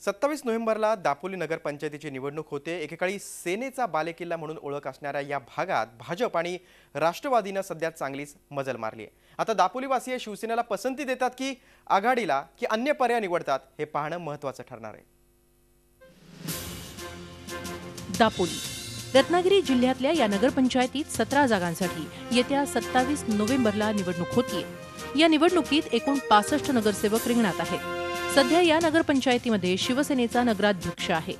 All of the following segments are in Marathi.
27 नोव्हेंबरला दापोली नगरपंचायतीची निवडणूक होते। एकेकाळी सेनेचा बालेकिल्ला म्हणून ओळख असणाऱ्या या भागात भाजप आणि राष्ट्रवादीने सध्या चांगलीच मजल मारली आहे। आता दापोलीवासीय शिवसेनेला पसंती देतात की आघाडीला की अन्य पर्याय निवडतात हे पाहणं महत्त्वाचं ठरणार आहे। दापोली रत्नागिरी जिल्ह्यातल्या या नगरपंचायतीत 17 जागांसाठी येत्या 27 नोव्हेंबरला निवडणूक होतीये। या निवडणुकीत एकूण 65 नगरसेवक रिंगणात आहेत। सध्या या नगरपंचायतीमध्ये शिवसेनेचा नगराध्यक्ष आहे।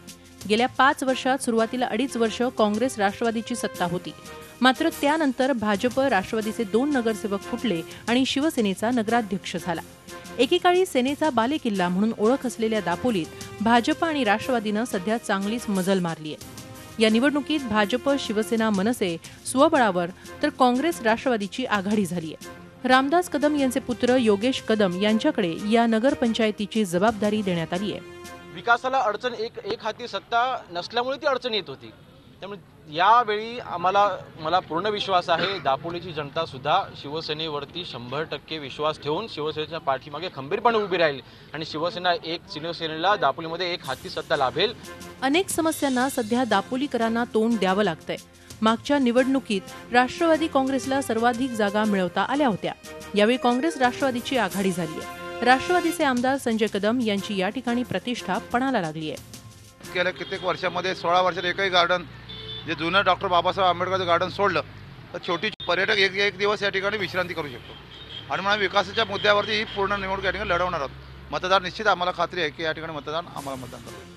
गेल्या 5 वर्षात सुरुवातीला 2.5 वर्ष काँग्रेस राष्ट्रवादीची सत्ता होती, मात्र त्यानंतर भाजप राष्ट्रवादीचे 2 नगरसेवक फुटले आणि शिवसेनेचा नगराध्यक्ष झाला। एकेकाळी सेनेचा बालेकिल्ला म्हणून ओळख असलेल्या दापोलीत भाजप आणि राष्ट्रवादीनं सध्या चांगलीच मजल मारली आहे। या निवडणुकीत भाजप, शिवसेना, मनसे स्वबळावर तर काँग्रेस राष्ट्रवादीची आघाडी झाली आहे। रामदास कदम यांचे पुत्र योगेश कदम यांच्याकडे या नगरपंचायतीची जबाबदारी देण्यात आली आहे। विकासाला अडचण एक हाती सत्ता नसल्यामुळे ती अडचण येत होती। त्यामुळे यावेळी मला पूर्ण विश्वास आहे दापोलीची जनता सुद्धा शिवसेनेवरती 100% विश्वास ठेवून शिवसेनेच्या पाठीमागे खंबीरपणे उभी राहील आणि शिवसेनेला दापोलीमध्ये एक हाती सत्ता लाभेल। अनेक समस्यांना सध्या दापोलीकरांना तोंड द्यावं लागतंय। मागच्या निवडणुकीत राष्ट्रवादी काँग्रेसला सर्वाधिक जागा मिळवता आल्या होत्या। यावेळी काँग्रेस राष्ट्रवादीची आघाडी झाली आहे। राष्ट्रवादीचे आमदार संजय कदम यांची या ठिकाणी प्रतिष्ठा पणाला लागली आहे। गेल्या कित्येक वर्षांमध्ये 16 वर्षात एकही गार्डन जे जुनं डॉक्टर बाबासाहेब आंबेडकरचं गार्डन सोडलं तर छोटी पर्यटक एक दिवस या ठिकाणी विश्रांती करू शकतो। आणि म्हणून विकासाच्या मुद्द्यावरती ही पूर्ण निवडणूक या ठिकाणी लढवणार आहोत। मतदार निश्चित आम्हाला खात्री आहे की या ठिकाणी आम्हाला मतदान करतील।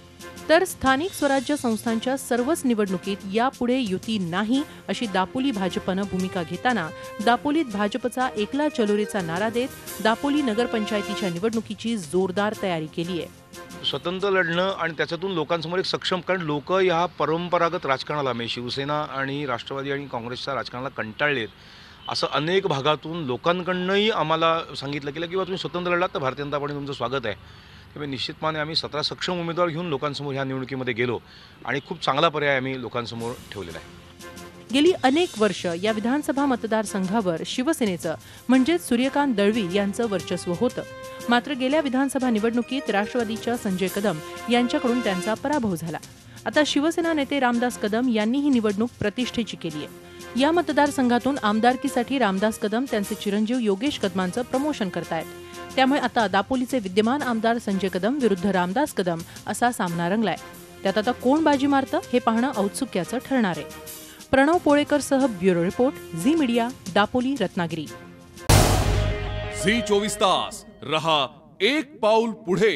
तर स्थानिक स्वराज्य संस्थांच्या सर्वच निवडणुकीत यापुढे युती नाही अशी दापोली भाजपनं भूमिका घेताना दापोलीत भाजपचा एकला चलोरेचा नारा देत दापोली नगरपंचायतीच्या निवडणुकीची जोरदार तयारी केली आहे। स्वतंत्र लढणं आणि त्याच्यातून लोकांसमोर एक सक्षम, कारण लोक या परंपरागत राजकारणाला शिवसेना आणि राष्ट्रवादी आणि काँग्रेसच्या राजकारणाला कंटाळलेत असं अनेक भागातून लोकांकडनंही आम्हाला सांगितलं गेलं किंवा तुम्ही स्वतंत्र लढलात तर भारतीय जनता पार्टीने तुमचं स्वागत आहे। त्यामुळे निश्चितपणे आम्ही 17 सक्षम उमेदवार घेऊन लोकांसमोर ह्या निवडणुकीमध्ये गेलो आणि खूप चांगला पर्याय आम्ही लोकांसमोर ठेवलेला आहे। गेली अनेक वर्ष या विधानसभा मतदारसंघावर शिवसेनेचं म्हणजेच सूर्यकांत दळवी यांचं वर्चस्व होतं, मात्र गेल्या विधानसभा निवडणुकीत राष्ट्रवादीच्या संजय कदम यांच्याकडून त्यांचा पराभव झाला। आता शिवसेना नेते रामदास कदम यांनी ही निवडणूक प्रतिष्ठेची केली आहे। या मतदारसंघातून आमदारकीसाठी रामदास कदम त्यांचे चिरंजीव योगेश कदमांचं प्रमोशन करतायत। त्यामुळे आता दापोलीचे विद्यमान आमदार संजय कदम विरुद्ध रामदास कदम असा सामना रंगलाय। त्यात आता कोण बाजी मारतं हे पाहणं औत्सुक्याचं ठरणार आहे। प्रणव पोळेकरसह bureau report, Zee media, Dapoli, Ratnagiri. Zee 24 तास रहा एक पाऊल पुढे।